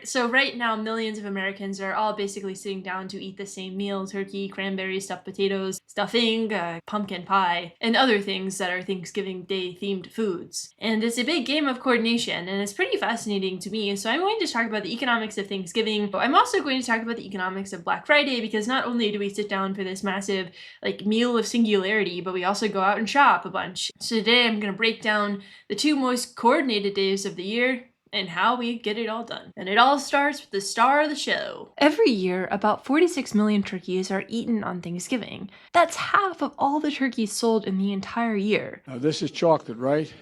So right now, millions of Americans are all basically sitting down to eat the same meal: turkey, cranberries, stuffed potatoes, stuffing, pumpkin pie, and other things that are Thanksgiving Day themed foods. And it's a big game of coordination, and it's pretty fascinating to me. So I'm going to talk about the economics of Thanksgiving. But I'm also going to talk about the economics of Black Friday, because not only do we sit down for this massive meal of singularity, but we also go out and shop a bunch. So today I'm going to break down the two most coordinated days of the year and how we get it all done. And it all starts with the star of the show. Every year, about 46 million turkeys are eaten on Thanksgiving. That's half of all the turkeys sold in the entire year. Now, this is chocolate, right?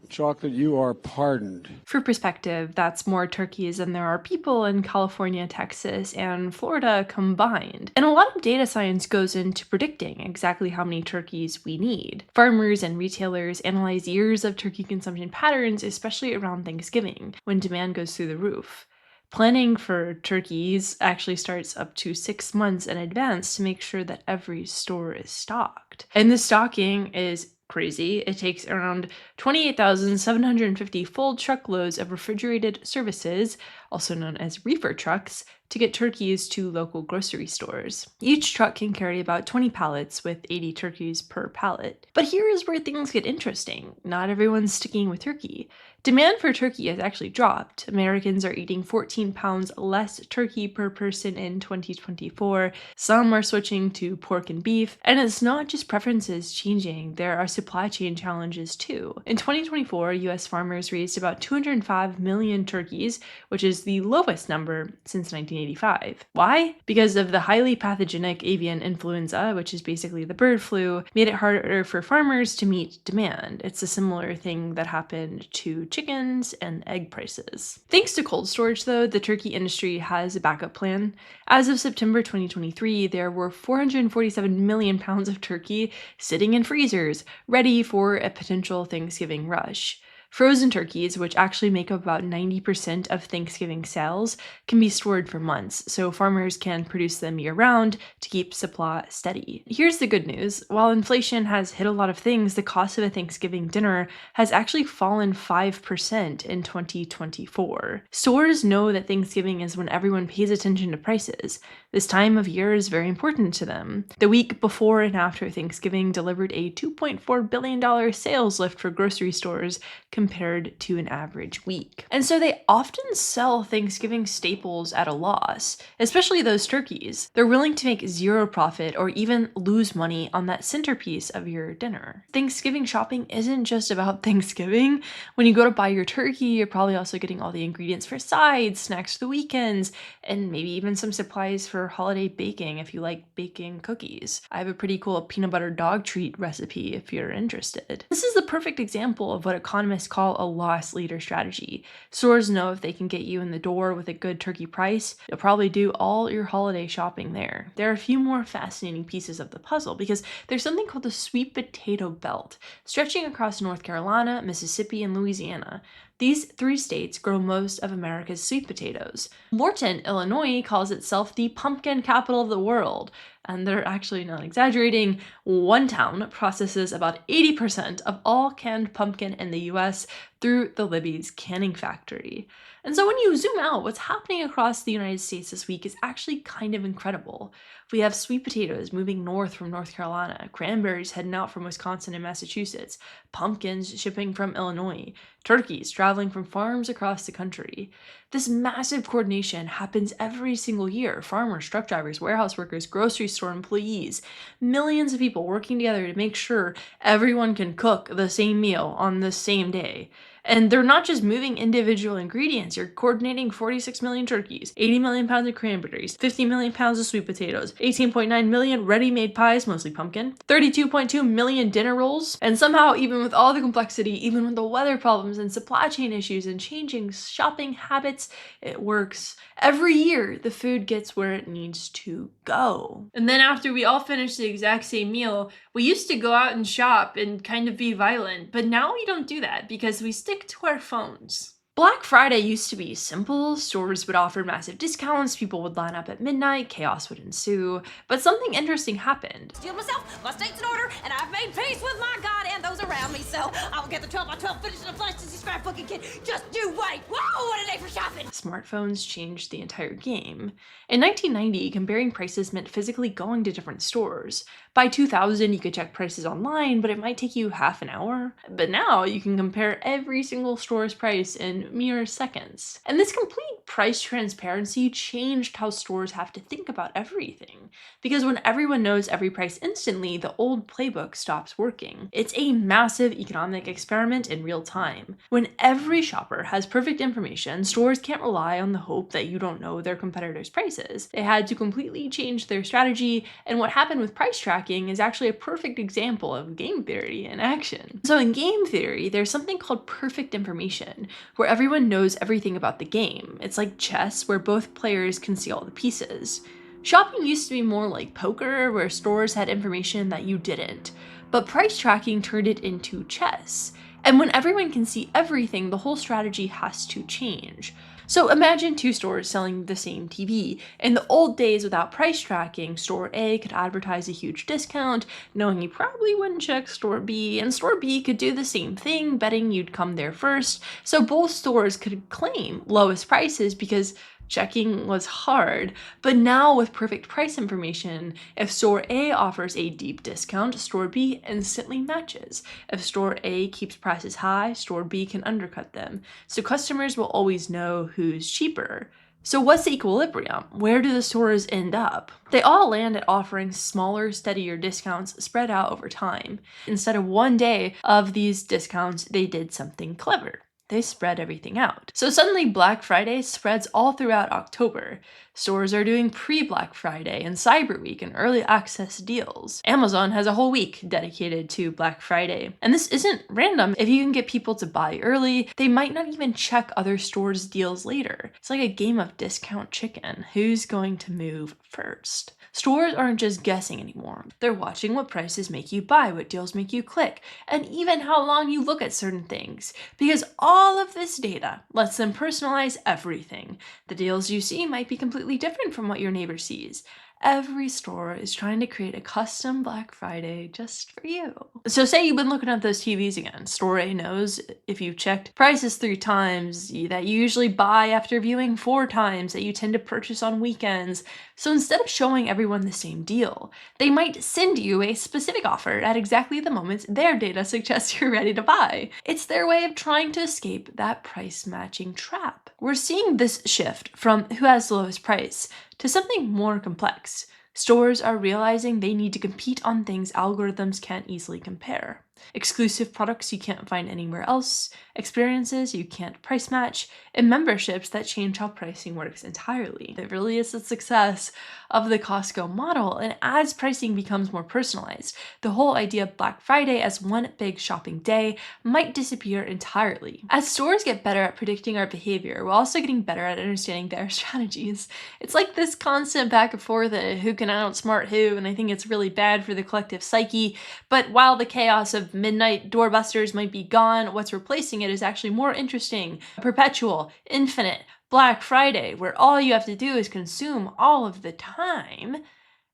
Chocolate, you are pardoned. For perspective, that's more turkeys than there are people in California, Texas, and Florida combined. And a lot of data science goes into predicting exactly how many turkeys we need. Farmers and retailers analyze years of turkey consumption patterns, especially around Thanksgiving, when demand goes through the roof. Planning for turkeys actually starts up to 6 months in advance to make sure that every store is stocked. And the stocking is crazy. It takes around 28,750 full truckloads of refrigerated services, also known as reefer trucks, to get turkeys to local grocery stores. Each truck can carry about 20 pallets with 80 turkeys per pallet. But here is where things get interesting. Not everyone's sticking with turkey. Demand for turkey has actually dropped. Americans are eating 14 pounds less turkey per person in 2024. Some are switching to pork and beef. And it's not just preferences changing, there are supply chain challenges too. In 2024, US farmers raised about 205 million turkeys, which is the lowest number since 1985. Why? Because of the highly pathogenic avian influenza, which is basically the bird flu, made it harder for farmers to meet demand. It's a similar thing that happened to chickens and egg prices. Thanks to cold storage, though, the turkey industry has a backup plan. As of September 2023, there were 447 million pounds of turkey sitting in freezers, ready for a potential Thanksgiving rush. Frozen turkeys, which actually make up about 90% of Thanksgiving sales, can be stored for months, so farmers can produce them year-round to keep supply steady. Here's the good news. While inflation has hit a lot of things, the cost of a Thanksgiving dinner has actually fallen 5% in 2024. Stores know that Thanksgiving is when everyone pays attention to prices. This time of year is very important to them. The week before and after Thanksgiving delivered a $2.4 billion sales lift for grocery stores compared to an average week. And so they often sell Thanksgiving staples at a loss, especially those turkeys. They're willing to make zero profit or even lose money on that centerpiece of your dinner. Thanksgiving shopping isn't just about Thanksgiving. When you go to buy your turkey, you're probably also getting all the ingredients for sides, snacks for the weekends, and maybe even some supplies for holiday baking if you like baking cookies. I have a pretty cool peanut butter dog treat recipe if you're interested. This is the perfect example of what economists call a loss leader strategy. Stores know if they can get you in the door with a good turkey price, you'll probably do all your holiday shopping there. There are a few more fascinating pieces of the puzzle because there's something called the sweet potato belt, stretching across North Carolina, Mississippi, and Louisiana. These three states grow most of America's sweet potatoes. Morton, Illinois calls itself the pumpkin capital of the world, and they're actually not exaggerating. One town processes about 80% of all canned pumpkin in the US through the Libby's canning factory. And so when you zoom out, what's happening across the United States this week is actually kind of incredible. We have sweet potatoes moving north from North Carolina, cranberries heading out from Wisconsin and Massachusetts, pumpkins shipping from Illinois, turkeys traveling from farms across the country. This massive coordination happens every single year. Farmers, truck drivers, warehouse workers, grocery store employees, millions of people working together to make sure everyone can cook the same meal on the same day. And they're not just moving individual ingredients, you're coordinating 46 million turkeys, 80 million pounds of cranberries, 50 million pounds of sweet potatoes, 18.9 million ready-made pies, mostly pumpkin, 32.2 million dinner rolls, and somehow, even with all the complexity, even with the weather problems and supply chain issues and changing shopping habits, it works. Every year, the food gets where it needs to go. And then after we all finish the exact same meal, we used to go out and shop and kind of be violent, but now we don't do that because we stick to our phones. Black Friday used to be simple. Stores would offer massive discounts, people would line up at midnight, chaos would ensue. But something interesting happened. Steal myself, my state's in order, and I've made peace with my God and those around me, so I will get the 12 by 12 finish in a flash to see scrapbooking kid. Just you wait. Whoa, what a day for shopping! Smartphones changed the entire game. In 1990, comparing prices meant physically going to different stores. By 2000, you could check prices online, but it might take you half an hour. But now, you can compare every single store's price in mere seconds. And this complete price transparency changed how stores have to think about everything. Because when everyone knows every price instantly, the old playbook stops working. It's a massive economic experiment in real time. When every shopper has perfect information, stores can't rely on the hope that you don't know their competitors' prices. They had to completely change their strategy, and what happened with price tracking is actually a perfect example of game theory in action. So in game theory, there's something called perfect information, where everyone knows everything about the game. It's like chess, where both players can see all the pieces. Shopping used to be more like poker, where stores had information that you didn't, but price tracking turned it into chess. And when everyone can see everything, the whole strategy has to change. So imagine two stores selling the same TV. In the old days without price tracking, store A could advertise a huge discount, knowing you probably wouldn't check store B, and store B could do the same thing, betting you'd come there first. So both stores could claim lowest prices because checking was hard. But now with perfect price information, if store A offers a deep discount, store B instantly matches. If store A keeps prices high, store B can undercut them. So customers will always know who's cheaper. So what's the equilibrium? Where do the stores end up? They all land at offering smaller, steadier discounts spread out over time. Instead of one day of these discounts, they did something clever. They spread everything out. So suddenly Black Friday spreads all throughout October. Stores are doing pre-Black Friday and Cyber Week and early access deals. Amazon has a whole week dedicated to Black Friday. And this isn't random. If you can get people to buy early, they might not even check other stores' deals later. It's like a game of discount chicken. Who's going to move first? Stores aren't just guessing anymore. They're watching what prices make you buy, what deals make you click, and even how long you look at certain things. Because all of this data lets them personalize everything. The deals you see might be completely different from what your neighbor sees. Every store is trying to create a custom Black Friday just for you. So say you've been looking at those TVs again. Store A knows if you've checked prices 3 times, that you usually buy after viewing 4 times, that you tend to purchase on weekends. So instead of showing everyone the same deal, they might send you a specific offer at exactly the moment their data suggests you're ready to buy. It's their way of trying to escape that price matching trap. We're seeing this shift from who has the lowest price to something more complex. Stores are realizing they need to compete on things algorithms can't easily compare. Exclusive products you can't find anywhere else, experiences you can't price match, and memberships that change how pricing works entirely. It really is the success of the Costco model, and as pricing becomes more personalized, the whole idea of Black Friday as one big shopping day might disappear entirely. As stores get better at predicting our behavior, we're also getting better at understanding their strategies. It's like this constant back and forth of who can outsmart who, and I think it's really bad for the collective psyche. But while the chaos of midnight doorbusters might be gone, what's replacing it is actually more interesting, perpetual, infinite Black Friday, where all you have to do is consume all of the time.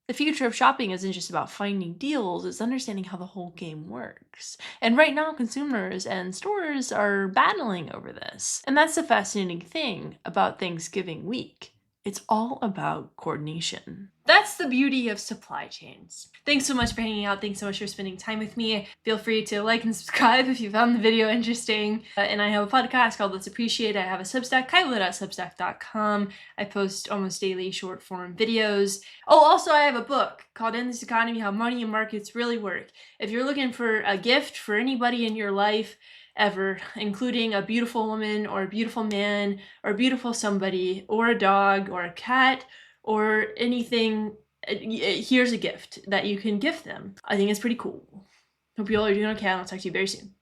The future of shopping isn't just about finding deals, it's understanding how the whole game works. And right now, consumers and stores are battling over this. And that's the fascinating thing about Thanksgiving week. It's all about coordination. That's the beauty of supply chains. Thanks so much for hanging out. Thanks so much for spending time with me. Feel free to like and subscribe if you found the video interesting. And I have a podcast called Let's Appreciate. I have a Substack, kyla.substack.com. I post almost daily short form videos. Oh, also I have a book called In This Economy, How Money and Markets Really Work. If you're looking for a gift for anybody in your life, ever, including a beautiful woman or a beautiful man or a beautiful somebody or a dog or a cat or anything, here's a gift that you can gift them. I think it's pretty cool. Hope you all are doing okay, and I'll talk to you very soon.